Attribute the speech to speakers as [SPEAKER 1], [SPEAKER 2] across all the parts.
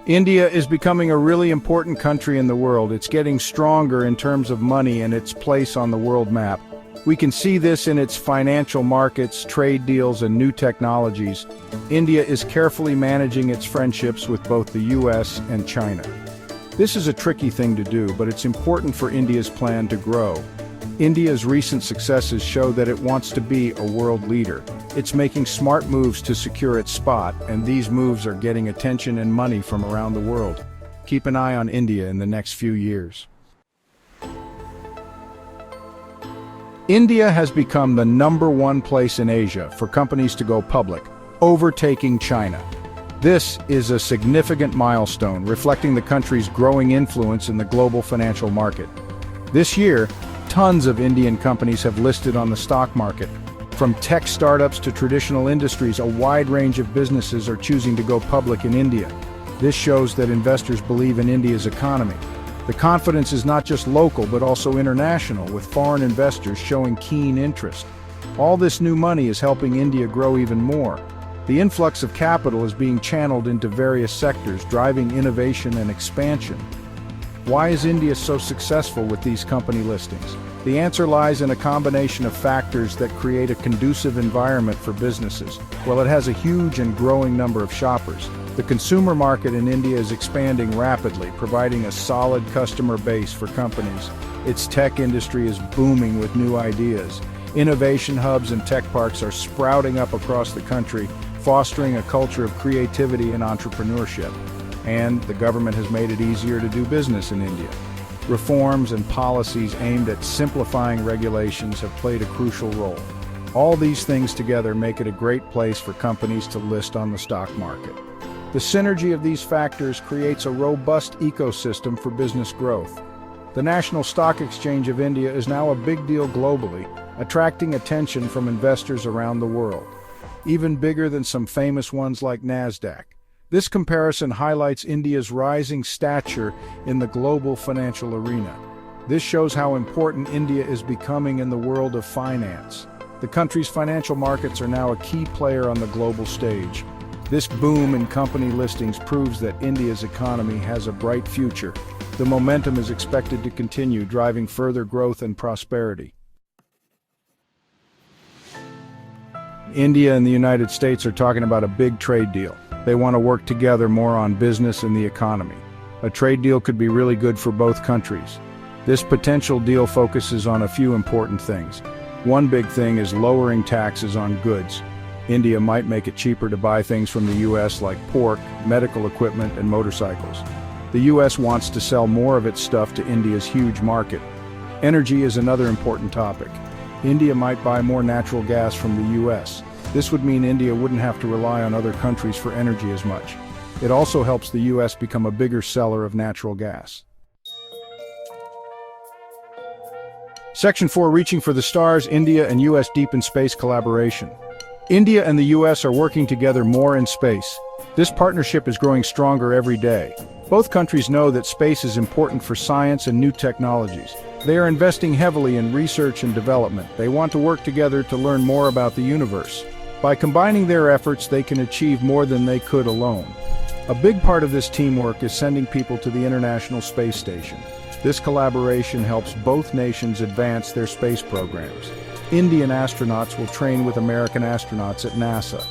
[SPEAKER 1] India is becoming a really important country in the world. It's getting stronger in terms of money and its place on the world map. We can see this in its financial markets, trade deals, and new technologies. India is carefully managing its friendships with both the US and China. This is a tricky thing to do, but it's important for India's plan to grow. India's recent successes show that it wants to be a world leader. It's making smart moves to secure its spot, and these moves are getting attention and money from around the world. Keep an eye on India in the next few years. India has become the #1 place in Asia for companies to go public, overtaking China. This is a significant milestone, reflecting the country's growing influence in the global financial market. This year, tons of Indian companies have listed on the stock market. From tech startups to traditional industries, a wide range of businesses are choosing to go public in India. This shows that investors believe in India's economy. The confidence is not just local but also international, with foreign investors showing keen interest. All this new money is helping India grow even more. The influx of capital is being channeled into various sectors, driving innovation and expansion. Why is India so successful with these company listings? The answer lies in a combination of factors that create a conducive environment for businesses. Well, it has a huge and growing number of shoppers. The consumer market in India is expanding rapidly, providing a solid customer base for companies. Its tech industry is booming with new ideas. Innovation hubs and tech parks are sprouting up across the country, fostering a culture of creativity and entrepreneurship. And the government has made it easier to do business in India. Reforms and policies aimed at simplifying regulations have played a crucial role. All these things together make it a great place for companies to list on the stock market. The synergy of these factors creates a robust ecosystem for business growth. The National Stock Exchange of India is now a big deal globally, attracting attention from investors around the world, even bigger than some famous ones like NASDAQ. This comparison highlights India's rising stature in the global financial arena. This shows how important India is becoming in the world of finance. The country's financial markets are now a key player on the global stage. This boom in company listings proves that India's economy has a bright future. The momentum is expected to continue, driving further growth and prosperity. India and the United States are talking about a big trade deal. They want to work together more on business and the economy. A trade deal could be really good for both countries. This potential deal focuses on a few important things. One big thing is lowering taxes on goods. India might make it cheaper to buy things from the US like pork, medical equipment, and motorcycles. The US wants to sell more of its stuff to India's huge market. Energy is another important topic. India might buy more natural gas from the US. This would mean India wouldn't have to rely on other countries for energy as much. It also helps the US become a bigger seller of natural gas. Section 4, Reaching for the Stars, India and US deepen space collaboration. India and the US are working together more in space. This partnership is growing stronger every day. Both countries know that space is important for science and new technologies. They are investing heavily in research and development. They want to work together to learn more about the universe. By combining their efforts, they can achieve more than they could alone. A big part of this teamwork is sending people to the International Space Station. This collaboration helps both nations advance their space programs. Indian astronauts will train with American astronauts at NASA.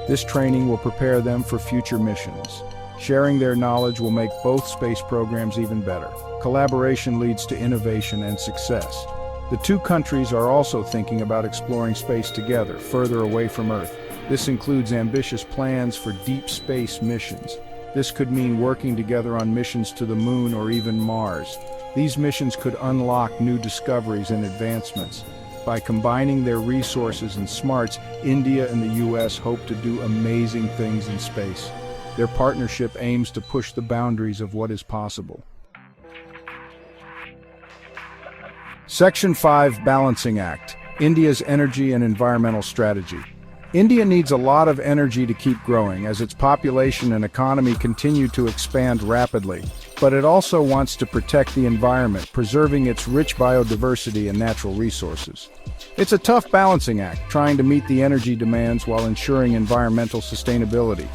[SPEAKER 1] This training will prepare them for future missions. Sharing their knowledge will make both space programs even better. Collaboration leads to innovation and success. The two countries are also thinking about exploring space together, further away from Earth. This includes ambitious plans for deep space missions. This could mean working together on missions to the Moon or even Mars. These missions could unlock new discoveries and advancements. By combining their resources and smarts, India and the US hope to do amazing things in space. Their partnership aims to push the boundaries of what is possible. Section 5, Balancing Act, India's Energy and Environmental Strategy. India needs a lot of energy to keep growing as its population and economy continue to expand rapidly, but it also wants to protect the environment, preserving its rich biodiversity and natural resources. It's a tough balancing act, trying to meet the energy demands while ensuring environmental sustainability.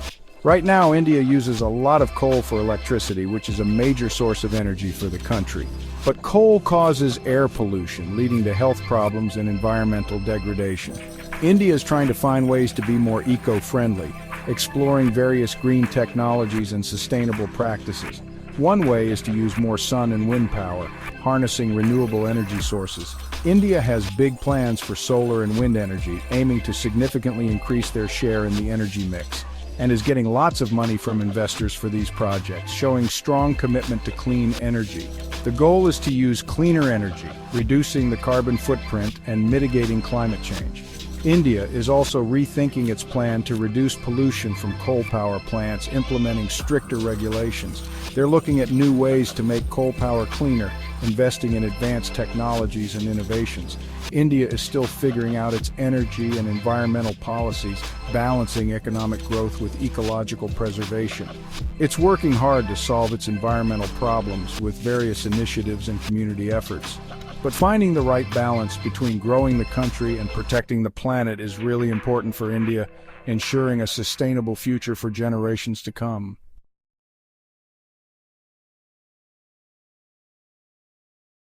[SPEAKER 1] Right now, India uses a lot of coal for electricity, which is a major source of energy for the country. But coal causes air pollution, leading to health problems and environmental degradation. India is trying to find ways to be more eco-friendly, exploring various green technologies and sustainable practices. One way is to use more sun and wind power, harnessing renewable energy sources. India has big plans for solar and wind energy, aiming to significantly increase their share in the energy mix, and is getting lots of money from investors for these projects, showing strong commitment to clean energy. The goal is to use cleaner energy, reducing the carbon footprint and mitigating climate change. India is also rethinking its plan to reduce pollution from coal power plants, implementing stricter regulations. They're looking at new ways to make coal power cleaner, investing in advanced technologies and innovations. India is still figuring out its energy and environmental policies, balancing economic growth with ecological preservation. It's working hard to solve its environmental problems with various initiatives and community efforts. But finding the right balance between growing the country and protecting the planet is really important for India, ensuring a sustainable future for generations to come.